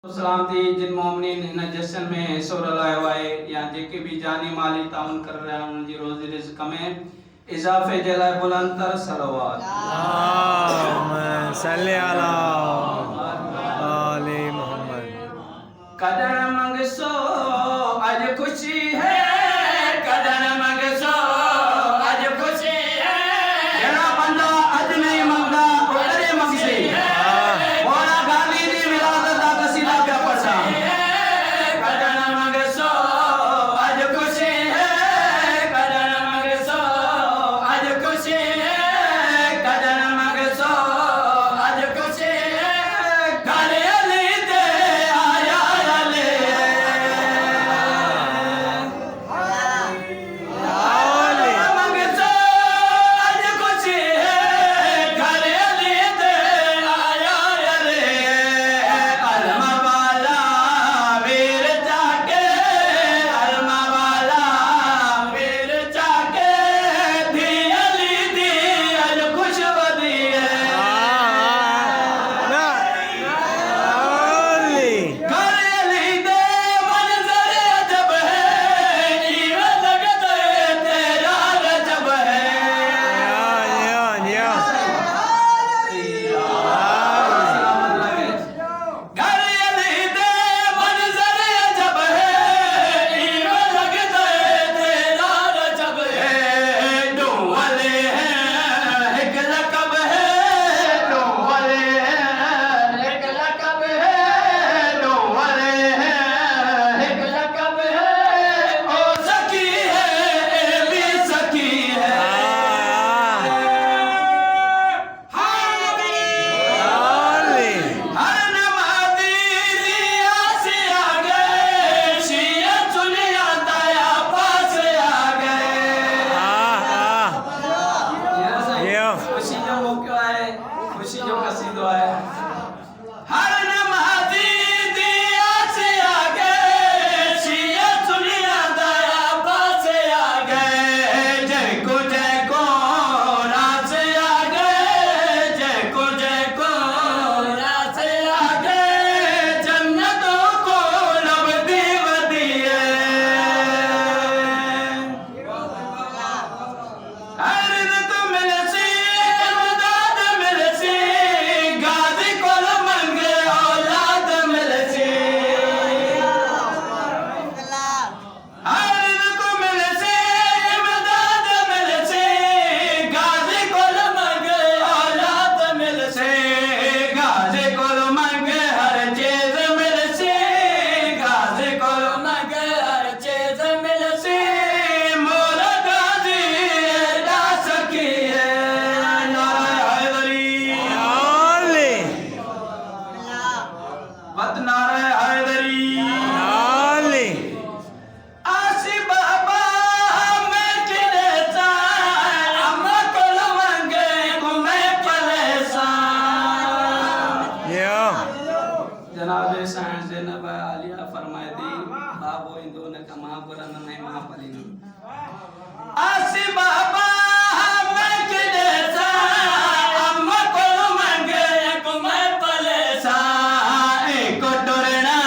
सलामती जिन मोमिनीन इन जश्न में हिस्सो रलायो आहे या जेके भी जानी माली ताउन कर रहा है उनजी रोज़ी रिज़्क़ में इजाफे जे लाइ बुलंदतर सलवात अल्लाहुम्मा सल्ली अला आले मोहम्मद। कदर मंगसो आज खुशी है, कदर मंगसो आज खुशी है, जड़ा बंदा आज नहीं मंगदा उतरे मंगसे बोला गाली दी विलादत दा कसीदा पे पढ़सा कदर मंगसो आज खुशी है, कदर मंगसो आज खुशी है, कदर मंगसो आज खुशी है, गाली अली दे आया अली मंगसो आज खुशी है, गाली अली दे आया अली अलमा वाला वीर जाके, अलमा वाला वीर जाके धी अली दी अज खुश वदी है घर अली दे मंजर अजब है, ईवे लगता है तेरा रजब है घर अली दे मंजर अजब है, ईवे लगता है तेरा रजब है दो वाले हैं एक लकब है, दो वाले हैं एक लकब है, दो वाले हैं एक लकब है, ओ सखी है ए भी सखी है हर नमाज़ी लिया से आ गए, शिया चुनिया ताया पास आ गए खुशी जो मौका है, खुशी जो कसीदो है हर नमाज़ी दिया से आ गए, शिया चुनिया ताया पास आ गए, जय को रास आ गए, जय को रास आ गए, जन्नतों को लब दीव दिए अर्ज़ तो मिलसी इमदाद मिलसी, गाज़ी कोल मंगे औलाद मिलसी अर्ज़ तो मिलसी इमदाद मिलसी, गाज़ी कोल मंगे औलाद मिलसी, गाज़ी कोल मंगे हर चीज़ मिलसी, गाज़ी कोल मंगे हर चीज़ मिलसी, मौला गाज़ी एडा सखी है नारे हैदरी वत नारे हैदरी आसी बाबा मैं किने सा अम्मा कोल मंगे घुमे पलेसा जनाब साइंस ज़ैनब आलिया फरमाए दी बाबो इंदो न कमा बुरन नहीं महापलिन आसी बाबा मैं किने सा अम्मा कोल मंगे घुमे पलेसा एक टोरना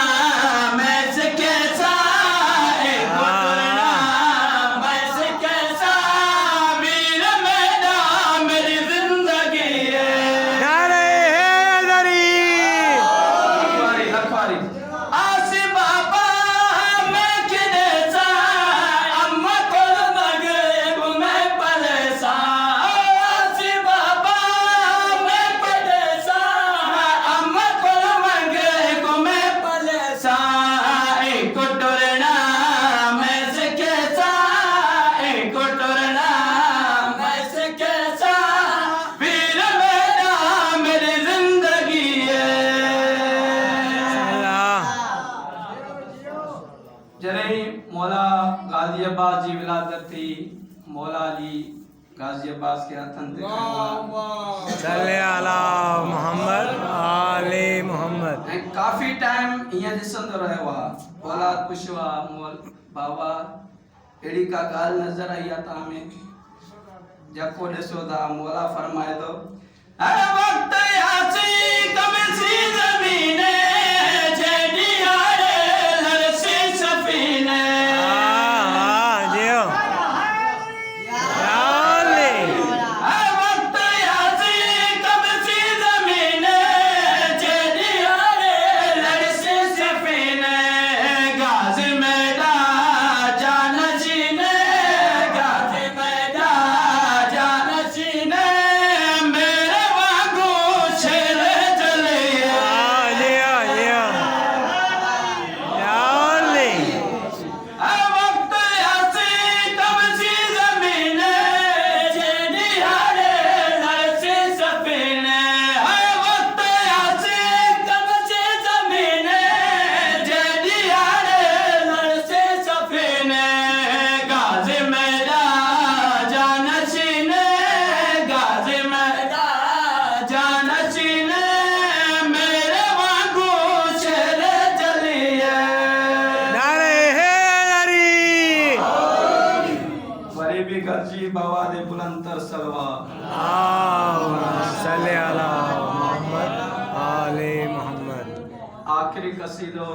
मैं से कैसा, एक टोरना मैं से कैसा, वीर मेरा मेरी जिंदगी है लखवारी आसी बाबा मैं किने सा अम्मा कोल मंगे घुमे पलेसा आसी बाबा मैं किने सा अम्मा कोल मंगे घुमे पलेसा एक टोरना मैं से कैसा, एक टोरना मैं से कैसा, वीर मेरा मेरी जिंदगी है जॾहिं मौला गाज़ी अब्बास जी विलादत थी, मौला अली गाज़ी अब्बास के हथनि ते सल्ले अला मोहम्मद आले मोहम्मद। ऐं काफ़ी टाइम ईअं ॾिसंदो रहियो आहे, औलाद पुछियो आहे मोल बाबा अहिड़ी का ॻाल्हि नज़र आई आहे तव्हां में जेको ॾिसो था मौला फरमाए थो हर वक्त यासी कम सी ज़मीने भी गर्जी बवाद बुलंदर सलवा। सल्ले अला मोहम्मद आले मोहम्मद। आखिरी कसीदो